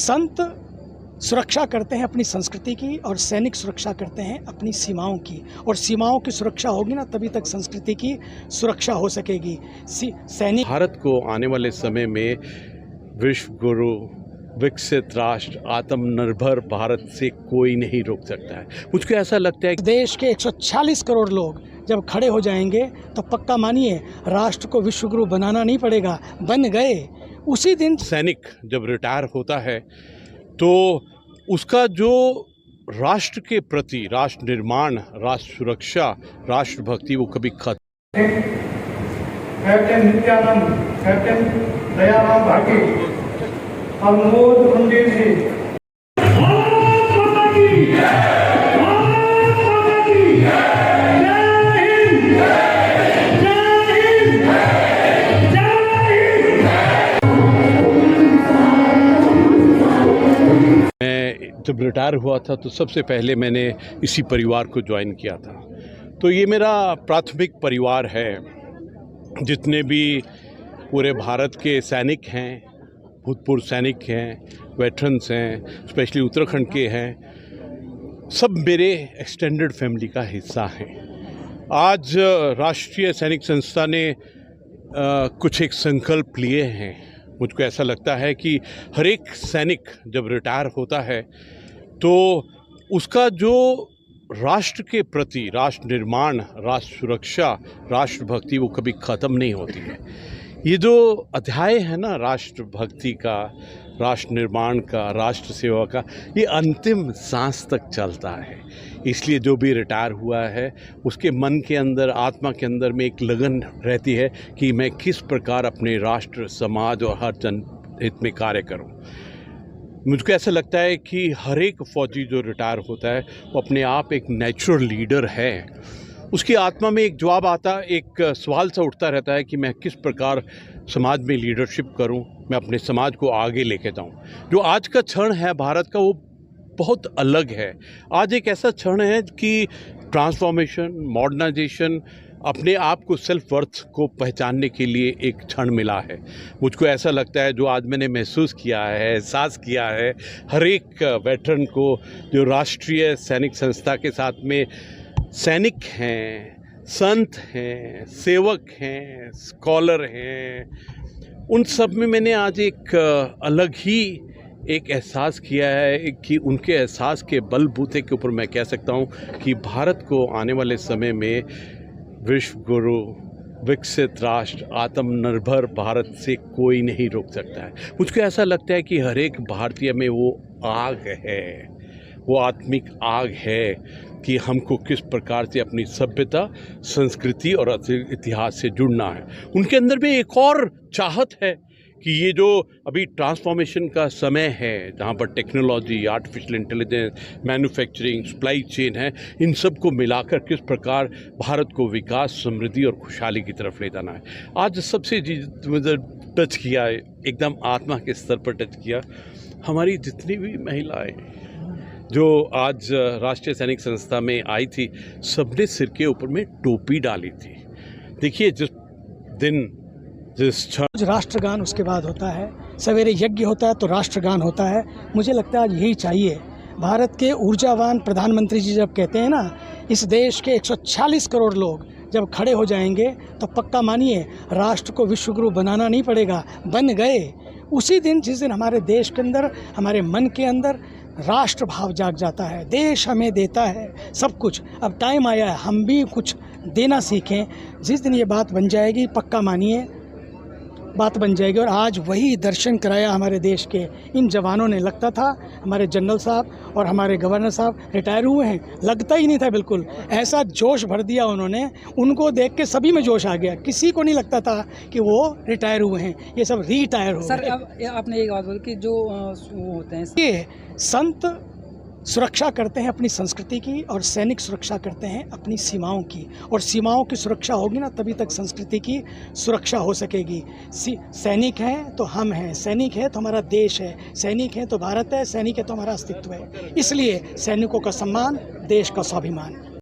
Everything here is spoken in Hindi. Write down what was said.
संत सुरक्षा करते हैं अपनी संस्कृति की और सैनिक सुरक्षा करते हैं अपनी सीमाओं की, और सीमाओं की सुरक्षा होगी ना तभी तक संस्कृति की सुरक्षा हो सकेगी। सैनिक भारत को आने वाले समय में विश्व गुरु, विकसित राष्ट्र, आत्मनिर्भर भारत से कोई नहीं रोक सकता है। मुझको ऐसा लगता है कि देश के 140 करोड़ लोग जब खड़े हो जाएंगे तो पक्का मानिए राष्ट्र को विश्वगुरु बनाना नहीं पड़ेगा, बन गए उसी दिन। सैनिक जब रिटायर होता है तो उसका जो राष्ट्र के प्रति राष्ट्र निर्माण, राष्ट्र सुरक्षा, राष्ट्रभक्ति वो कभी खत्म। कैप्टन नित्यानंद, कैप्टन दयाराम भाटी, अनमोल पंडित जी। मैं जब रिटायर हुआ था तो सबसे पहले मैंने इसी परिवार को ज्वाइन किया था। तो ये मेरा प्राथमिक परिवार है। जितने भी पूरे भारत के सैनिक हैं, भूतपूर्व सैनिक हैं, वेटरन्स हैं, स्पेशली उत्तराखंड के हैं, सब मेरे एक्सटेंडेड फैमिली का हिस्सा हैं। आज राष्ट्रीय सैनिक संस्था ने कुछ एक संकल्प लिए हैं। मुझको ऐसा लगता है कि हर एक सैनिक जब रिटायर होता है तो उसका जो राष्ट्र के प्रति राष्ट्र निर्माण, राष्ट्र सुरक्षा, राष्ट्रभक्ति वो कभी ख़त्म नहीं होती है। ये जो अध्याय है ना राष्ट्रभक्ति का, राष्ट्र निर्माण का, राष्ट्र सेवा का, ये अंतिम सांस तक चलता है। इसलिए जो भी रिटायर हुआ है उसके मन के अंदर, आत्मा के अंदर में एक लगन रहती है कि मैं किस प्रकार अपने राष्ट्र, समाज और हर जन हित में कार्य करूं। मुझको ऐसा लगता है कि हर एक फौजी जो रिटायर होता है वो अपने आप एक नेचुरल लीडर है। उसकी आत्मा में एक जवाब आता, एक सवाल सा उठता रहता है कि मैं किस प्रकार समाज में लीडरशिप करूं, मैं अपने समाज को आगे लेके जाऊं। जो आज का क्षण है भारत का वो बहुत अलग है। आज एक ऐसा क्षण है कि ट्रांसफॉर्मेशन, मॉडर्नाइजेशन, अपने आप को, सेल्फ वर्थ को पहचानने के लिए एक क्षण मिला है। मुझको ऐसा लगता है जो आज मैंने महसूस किया है, एहसास किया है, हर एक वेटरन को जो राष्ट्रीय सैनिक संस्था के साथ में सैनिक हैं, संत हैं, सेवक हैं, स्कॉलर हैं, उन सब में मैंने आज एक अलग ही एक एहसास किया है कि उनके एहसास के बलबूते के ऊपर मैं कह सकता हूँ कि भारत को आने वाले समय में विश्व गुरु, विकसित राष्ट्र, आत्मनिर्भर भारत से कोई नहीं रोक सकता है। मुझको ऐसा लगता है कि हर एक भारतीय में वो आग है, वो आत्मिक आग है कि हमको किस प्रकार से अपनी सभ्यता, संस्कृति और इतिहास से जुड़ना है। उनके अंदर में एक और चाहत है कि ये जो अभी ट्रांसफॉर्मेशन का समय है, जहाँ पर technology, artificial intelligence, manufacturing, supply chain है, इन सब को मिलाकर किस प्रकार भारत को विकास, समृद्धि और खुशहाली की तरफ ले जाना है। आज सबसे चीज़ मुझे टच किया है, एकदम आत्मा के स्तर पर टच किया, हमारी जितनी भी महिलाएं जो आज राष्ट्रीय सैनिक संस्था में आई थी, सबने सिर के ऊपर में टोपी डाली थी। देखिए जिस दिन राष्ट्रगान उसके बाद होता है, सवेरे यज्ञ होता है तो राष्ट्रगान होता है। मुझे लगता है आज यही चाहिए। भारत के ऊर्जावान प्रधानमंत्री जी जब कहते हैं ना, इस देश के 140 करोड़ लोग जब खड़े हो जाएंगे तो पक्का मानिए राष्ट्र को विश्वगुरु बनाना नहीं पड़ेगा, बन गए उसी दिन जिस दिन हमारे देश के अंदर, हमारे मन के अंदर राष्ट्र भाव जाग जाता है। देश हमें देता है सब कुछ, अब टाइम आया है हम भी कुछ देना सीखें। जिस दिन ये बात बन जाएगी, पक्का मानिए बात बन जाएगी। और आज वही दर्शन कराया हमारे देश के इन जवानों ने। लगता था हमारे जनरल साहब और हमारे गवर्नर साहब रिटायर हुए हैं, लगता ही नहीं था बिल्कुल। ऐसा जोश भर दिया उन्होंने, उनको देख के सभी में जोश आ गया। किसी को नहीं लगता था कि वो रिटायर हुए हैं, ये सब रिटायर हो गए। सर अब आपने एक बात बोली कि जो वो होते हैं, ये संत सुरक्षा करते हैं अपनी संस्कृति की और सैनिक सुरक्षा करते हैं अपनी सीमाओं की, और सीमाओं की सुरक्षा होगी ना तभी तक संस्कृति की सुरक्षा हो सकेगी। सैनिक हैं तो हम हैं, सैनिक है तो हमारा देश है, सैनिक है तो भारत है, सैनिक है तो हमारा अस्तित्व है। इसलिए सैनिकों का सम्मान, देश का स्वाभिमान।